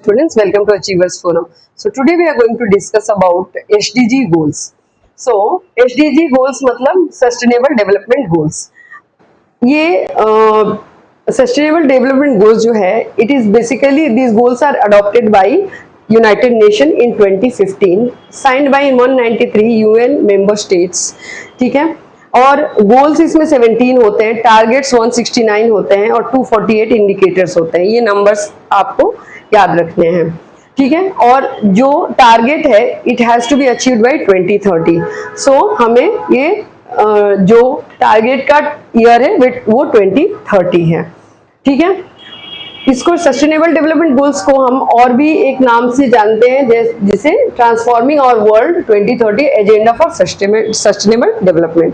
Students, welcome to Achievers Forum. So today we are going to discuss about SDG goals. So SDG goals मतलब Sustainable Development Goals. ये Sustainable Development Goals जो है, it is basically these goals are adopted by United Nations in 2015, signed by 193 UN member states. ठीक है, और goals इसमें 17 होते हैं, टारगेट्स 169 होते हैं और 248 इंडिकेटर्स होते हैं. ये नंबर्स आपको याद रखने हैं. ठीक है, और जो टारगेट है it has to be achieved by 2030. सो हमें ये जो टारगेट का ईयर है वो 2030 है. ठीक है, इसको सस्टेनेबल डेवलपमेंट गोल्स को हम और भी एक नाम से जानते हैं, जिसे transforming our world 2030 agenda for sustainable development.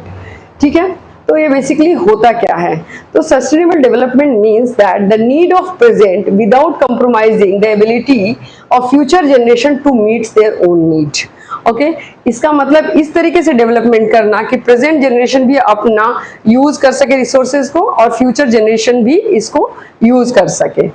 ठीक है, तो ये बेसिकली होता क्या है? तो sustainable development means that the need of present without compromising the ability of future generation to meet their own need. Okay, इसका मतलब इस तरीके से डेवलपमेंट करना कि प्रेजेंट जनरेशन भी अपना यूज कर सके रिसोर्सेज को और फ्यूचर जनरेशन भी इसको यूज कर सके.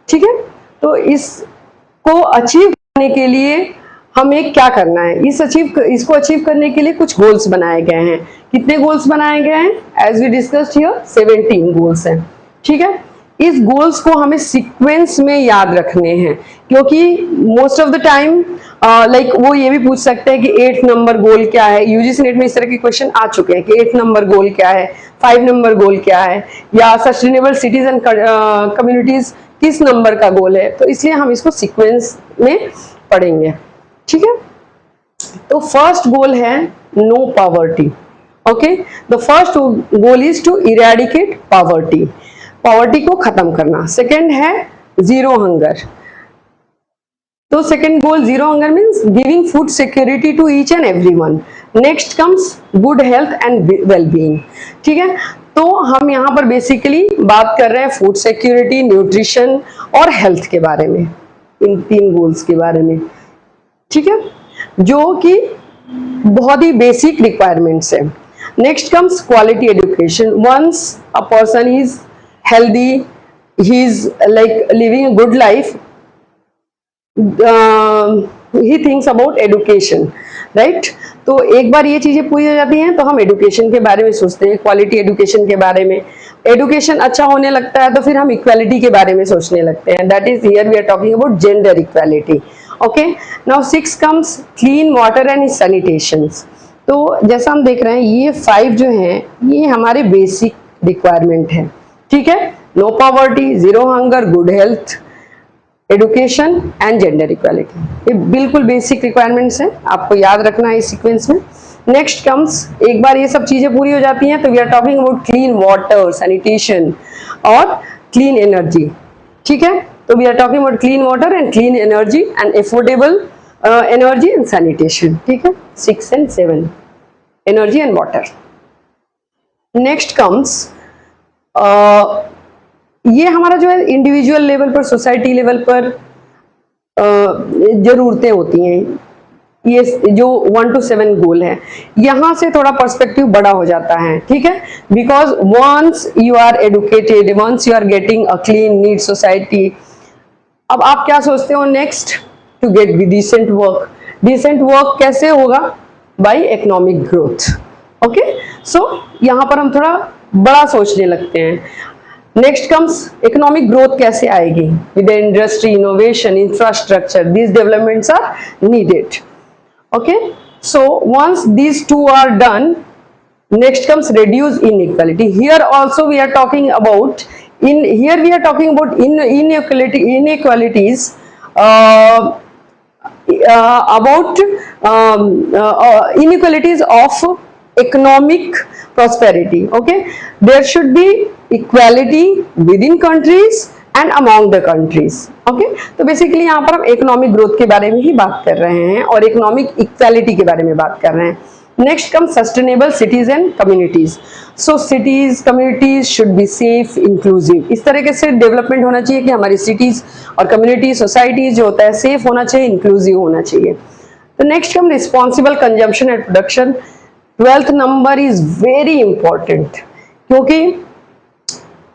ठीक है, तो इसको अचीव करने के लिए हमें क्या करना है? इसको अचीव करने के लिए कुछ गोल्स बनाए गए हैं. कितने गोल्स बनाए गए हैं? As we discussed here 17 goals हैं. ठीक है, इस गोल्स को हमें सीक्वेंस में याद रखने हैं, क्योंकि most of the time like वो ये भी पूछ सकते हैं कि 8 नंबर गोल क्या है. यूजीसी नेट में इस तरह के क्वेश्चन आ चुके हैं कि 8 नंबर गोल क्या है, 5 नंबर गोल क्या है, या सस्टेनेबल सिटीज एंड कम्युनिटीज किस नंबर का गोल है. तो इसलिए हम इसको सीक्वेंस में पढ़ेंगे. ठीक है, तो फर्स्ट गोल है no poverty. Okay, the first goal is to eradicate poverty, poverty को खत्म करना. सेकेंड है जीरो हंगर. तो second goal zero hunger means giving food security to each and everyone. Next comes good health and well being. ठीक है, तो हम यहाँ पर बेसिकली बात कर रहे हैं फूड सिक्योरिटी, न्यूट्रिशन और हेल्थ के बारे में, इन 3 गोल्स के बारे में. ठीक है, जो कि बहुत ही बेसिक रिक्वायरमेंट्स है. Next comes quality education. Once a person is healthy, he is like living a good life, he thinks about education, right? तो एक बार ये चीजें पूरी हो जाती हैं तो हम एजुकेशन के बारे में सोचते हैं, क्वालिटी एजुकेशन के बारे में. एजुकेशन अच्छा होने लगता है तो फिर हम इक्वालिटी के बारे में सोचने लगते हैं. That is here we are talking about gender equality. Okay, now 6 comes clean water and sanitation. तो जैसा हम देख रहे हैं ये 5 जो हैं ये हमारे बेसिक रिक्वायरमेंट है. ठीक है, no poverty, zero hunger, good health, education and gender equality. ये बिल्कुल बेसिक रिक्वायरमेंट्स हैं, आपको याद रखना है इस सीक्वेंस में. नेक्स्ट कम्स, एक बार ये सब चीजें पूरी हो जाती हैं तो we are talking about clean water, sanitation और क्लीन एनर्जी. ठीक है, तो we are talking about clean water and clean energy and affordable energy and sanitation. ठीक है, 6 and 7 energy and water. Next comes, ये हमारा जो है इंडिविजुअल लेवल पर, सोसाइटी लेवल पर जरूरतें होती हैं. ये जो 1 to 7 गोल है, यहाँ से थोड़ा पर्सपेक्टिव बड़ा हो जाता है. ठीक है, because once you are educated, once you are getting a clean neat society, अब आप क्या सोचते हो next? To get decent work. Decent work कैसे होगा? By economic growth. Okay, so यहाँ पर हम थोड़ा बड़ा सोचने लगते हैं. नेक्स्ट कम्स इकोनॉमिक ग्रोथ कैसे आएगी? With industry, innovation, infrastructure, these developments are needed. Okay, so once these 2 are done, next comes reduce inequality. Here also we are talking about inequalities about inequalities of economic prosperity. Okay, there should be equality within countries and among the countries. Okay, तो basically यहाँ पर हम economic growth के बारे में ही बात कर रहे हैं और इकोनॉमिक इक्वालिटी के बारे में बात कर रहे हैं. Next come sustainable cities and communities. So cities, communities should be safe, inclusive. इस तरीके से डेवलपमेंट होना चाहिए कि हमारी सिटीज और कम्युनिटी, सोसाइटीज जो होता है सेफ होना चाहिए, इंक्लूसिव होना चाहिए. तो next come responsible consumption and production. 12th number is very important, क्योंकि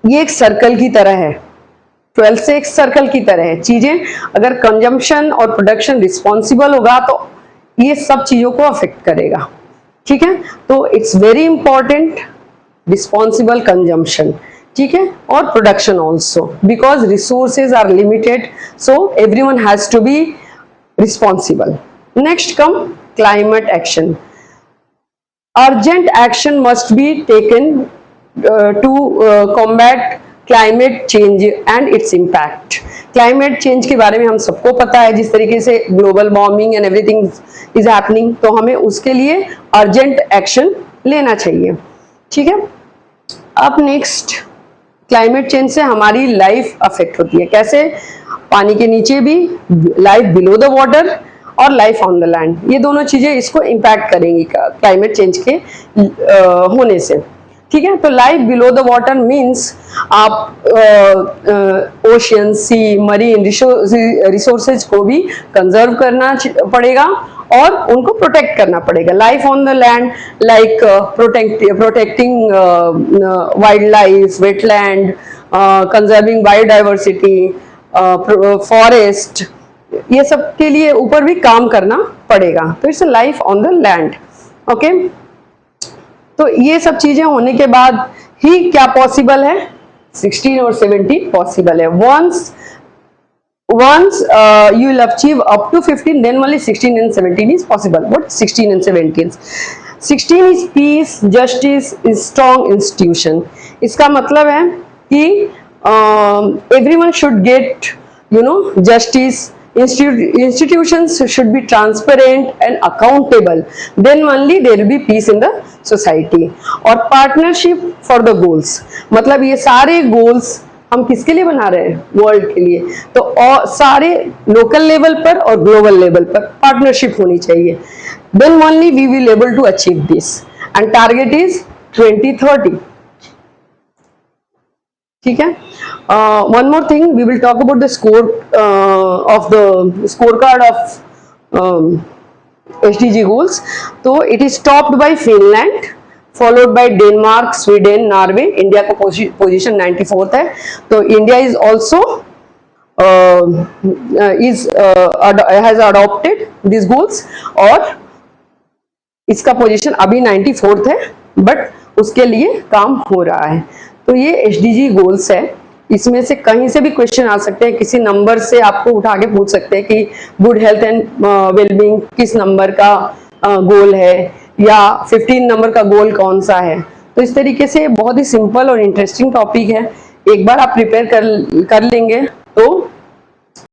ये एक सर्कल की तरह है. 12 से एक सर्कल की तरह है चीजें। अगर कंजम्पशन और प्रोडक्शन रिस्पॉन्सिबल होगा तो ये सब चीजों को अफेक्ट करेगा, ठीक है। तो it's very important responsible consumption, ठीक है, और production also, because resources are limited, so everyone has to be responsible. Next come climate action. Urgent action must be taken to combat climate change and its impact. Climate change के बारे में हम सबको पता है, जिस तरीके से global warming and everything is happening, तो हमें उसके लिए अर्जेंट एक्शन लेना चाहिए, ठीक है। अब नेक्स्ट, क्लाइमेट चेंज से हमारी लाइफ अफेक्ट होती है। कैसे? पानी के नीचे भी, लाइफ बिलो द वाटर और लाइफ ऑन द लैंड, ये दोनों चीजें इसको इम्पैक्ट करेंगी क्लाइमेट चेंज के होने से, ठीक है। तो life below the water means आप ओशियन, सी, मरीन रिसोर्सेज को भी कंजर्व करना पड़ेगा और उनको प्रोटेक्ट करना पड़ेगा। Life on the land like protecting wild life, wetland, conserving biodiversity, forest, ये सब के लिए ऊपर भी काम करना पड़ेगा। तो it's life on the land, okay. तो ये सब चीजें होने के बाद ही क्या पॉसिबल है? 16 और 17 पॉसिबल है। once you will achieve up to 15, then only 16 and 17 is possible. What 16 and 17? 16 is peace, justice, is strong institution. इसका मतलब है कि everyone should get, justice. Institutions should be transparent and accountable. Then only there will be peace in the society. और partnership for the goals. मतलब ये सारे goals हम किसके लिए बना रहे हैं? वर्ल्ड के लिए। तो और सारे लोकल लेवल पर और ग्लोबल लेवल पर पार्टनरशिप होनी चाहिए। Then only we will able to achieve this. And target is 2030. ठीक है। One more thing, we will talk about the scorecard of SDG goals. तो it is topped by Finland, followed by Denmark, Sweden, Norway. India का position 94th है। तो India is also has adopted these goals और इसका position अभी 94th है, but उसके लिए काम हो रहा है। तो ये एसडीजी गोल्स है। इसमें से कहीं से भी क्वेश्चन आ सकते हैं, किसी नंबर से आपको उठा के पूछ सकते हैं कि गुड हेल्थ एंड वेलबींग किस नंबर का गोल है, या 15 नंबर का गोल कौन सा है। तो इस तरीके से बहुत ही सिंपल और इंटरेस्टिंग टॉपिक है। एक बार आप प्रिपेयर कर लेंगे तो